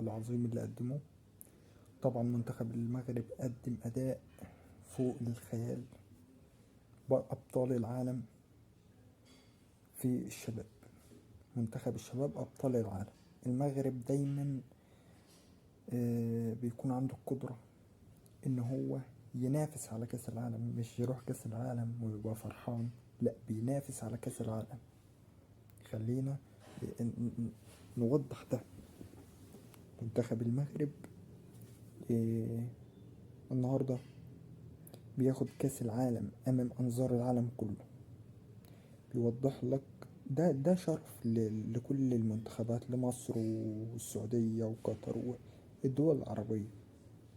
العظيم اللي قدموه. طبعا منتخب المغرب قدم أداء فوق الخيال، بقى أبطال العالم في الشباب. منتخب الشباب أبطال العالم. المغرب دايما بيكون عنده القدرة إن هو ينافس على كأس العالم، مش يروح كأس العالم ويبقى فرحان، لا بينافس على كأس العالم. خلينا نوضح ده. منتخب المغرب النهاردة بياخد كأس العالم أمام أنظار العالم كله. بيوضح لك ده شرف لكل المنتخبات، لمصر والسعودية وقطر والدول العربية.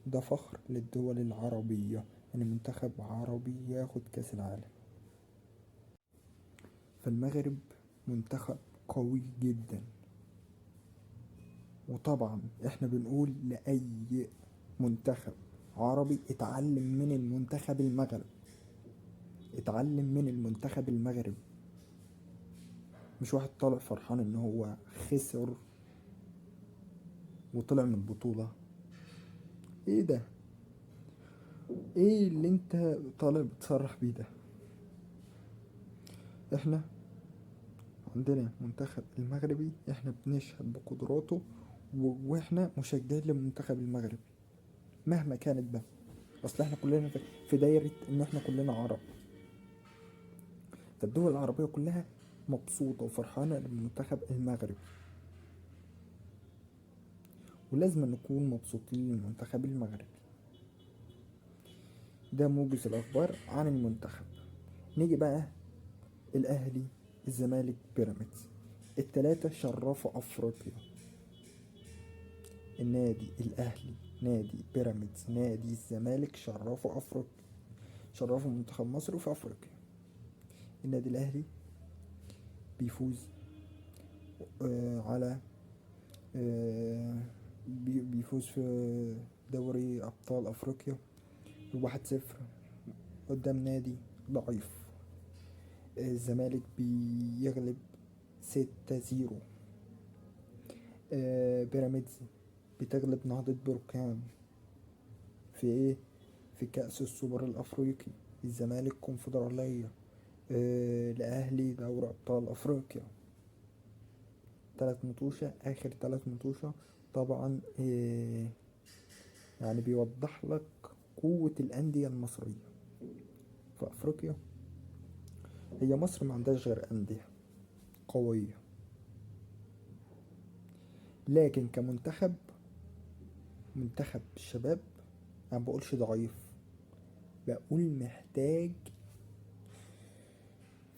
ده فخر للدول العربية إن منتخب عربي ياخد كأس العالم. فالمغرب منتخب قوي جدا. وطبعا احنا بنقول لأي منتخب عربي اتعلم من المنتخب المغرب، اتعلم من المنتخب المغرب. مش واحد طالع فرحان ان هو خسر وطلع من البطولة. ايه ده؟ ايه اللي انت طالع بتصرح بيه ده؟ احنا عندنا منتخب المغربي، احنا بنشهد بقدراته واحنا مشجعين للمنتخب المغربي مهما كانت بقى. اصل احنا كلنا في دايرة ان احنا كلنا عرب، فالدول العربية كلها مبسوطة وفرحانة للمنتخب المغربي، ولازم نكون مبسوطين للمنتخب المغربي. ده موجز الأخبار عن المنتخب. نيجي بقى الأهلي، الزمالك، بيراميدز، التلاتة شرفوا أفريقيا. النادي الأهلي، نادي بيراميدز، نادي الزمالك شرفوا أفريقيا، شرفوا منتخب مصر في أفريقيا. النادي الأهلي بيفوز على بيفوز في دوري أبطال أفريقيا 1-0 قدام نادي ضعيف. الزمالك بيغلب 6-0. بيراميدز بتغلب نهضة بركان في ايه؟ في كأس السوبر الأفريقي. الزمالك كونفدرالية. الأهلي دوري أبطال أفريقيا. 3 مطوشة، آخر 3 مطوشة. طبعا يعني بيوضح لك قوة الأندية المصرية في أفريقيا. هي مصر ما عندهاش غير أندية قوية، لكن كمنتخب، منتخب الشباب، أنا بقولش ضعيف، بقول محتاج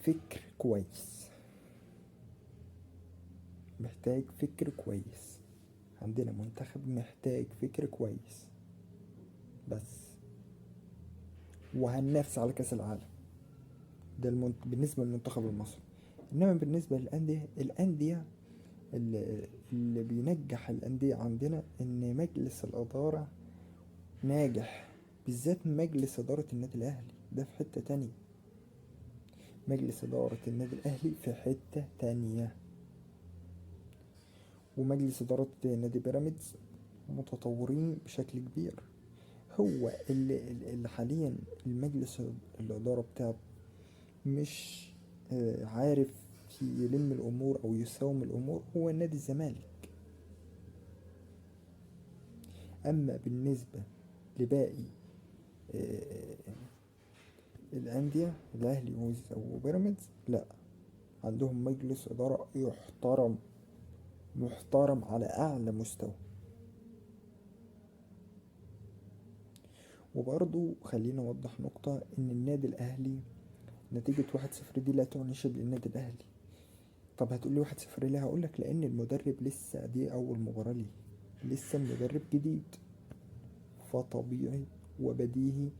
فكر كويس، محتاج فكر كويس. عندنا منتخب محتاج فكر كويس بس، وهننافس على كأس العالم. ده بالنسبة للمنتخب المصري. إنما بالنسبة للأندية، الأندية اللي بينجح الأندية عندنا إن مجلس الإدارة ناجح، بالذات مجلس إدارة النادي الأهلي ده في حتة تانية. مجلس إدارة النادي الأهلي في حتة تانية، ومجلس إدارة نادي بيراميدز متطورين بشكل كبير. هو اللي حاليا المجلس الإدارة بتاعه مش عارف يلم الأمور أو يساوم الأمور، هو نادي الزمالك. أما بالنسبة لباقي الأندية، الأهلي وبيراميدز، لأ، عندهم مجلس إدارة يحترم، محترم على أعلى مستوى. وبرضو خلينا أوضح نقطة، إن النادي الأهلي نتيجة 1-0 دي لا تعني شيء للنادي الأهلي. طب هتقولي 1-0 ليه؟ هقولك لأن المدرب لسه، دي أول مباراة ليه، لسه المدرب جديد، فطبيعي وبديهي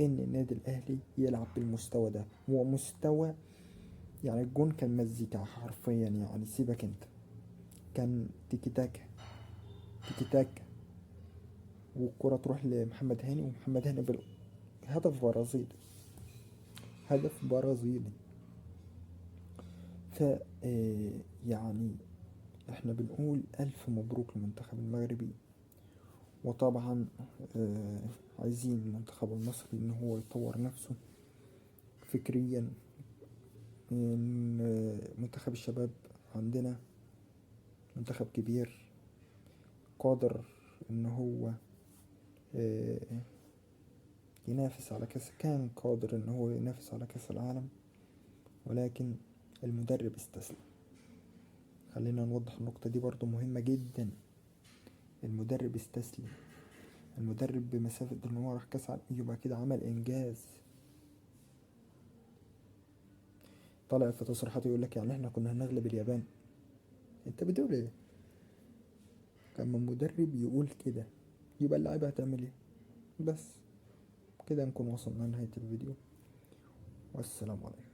إن النادي الأهلي يلعب بالمستوى ده. ومستوى يعني الجون كان مزيكا حرفيا، يعني سيبك انت، كان تيكي تاكا، تيكي تاكا، والكرة تروح لمحمد هاني، ومحمد هاني هدف برازيلي، هدف برازيلي. ف يعني احنا بنقول ألف مبروك للمنتخب المغربي. وطبعا عايزين المنتخب المصري ان هو يطور نفسه فكريا. ان منتخب الشباب عندنا منتخب كبير قادر ان هو آه، ينافس على كان قادر ان هو ينافس على كأس العالم، ولكن المدرب استسلم. خلينا نوضح النقطة دي برضو مهمة جدا. المدرب استسلم. المدرب بمسافة ان هو راح كأس العالم يبقى كده عمل انجاز. طالع في تصريحاته يقول لك يعني احنا كنا هنغلب اليابان. انت بتقول ايه؟ لما المدرب يقول كده يبقى اللعيبة هتعمل ايه؟ بس كده نكون وصلنا لنهاية الفيديو، والسلام عليكم.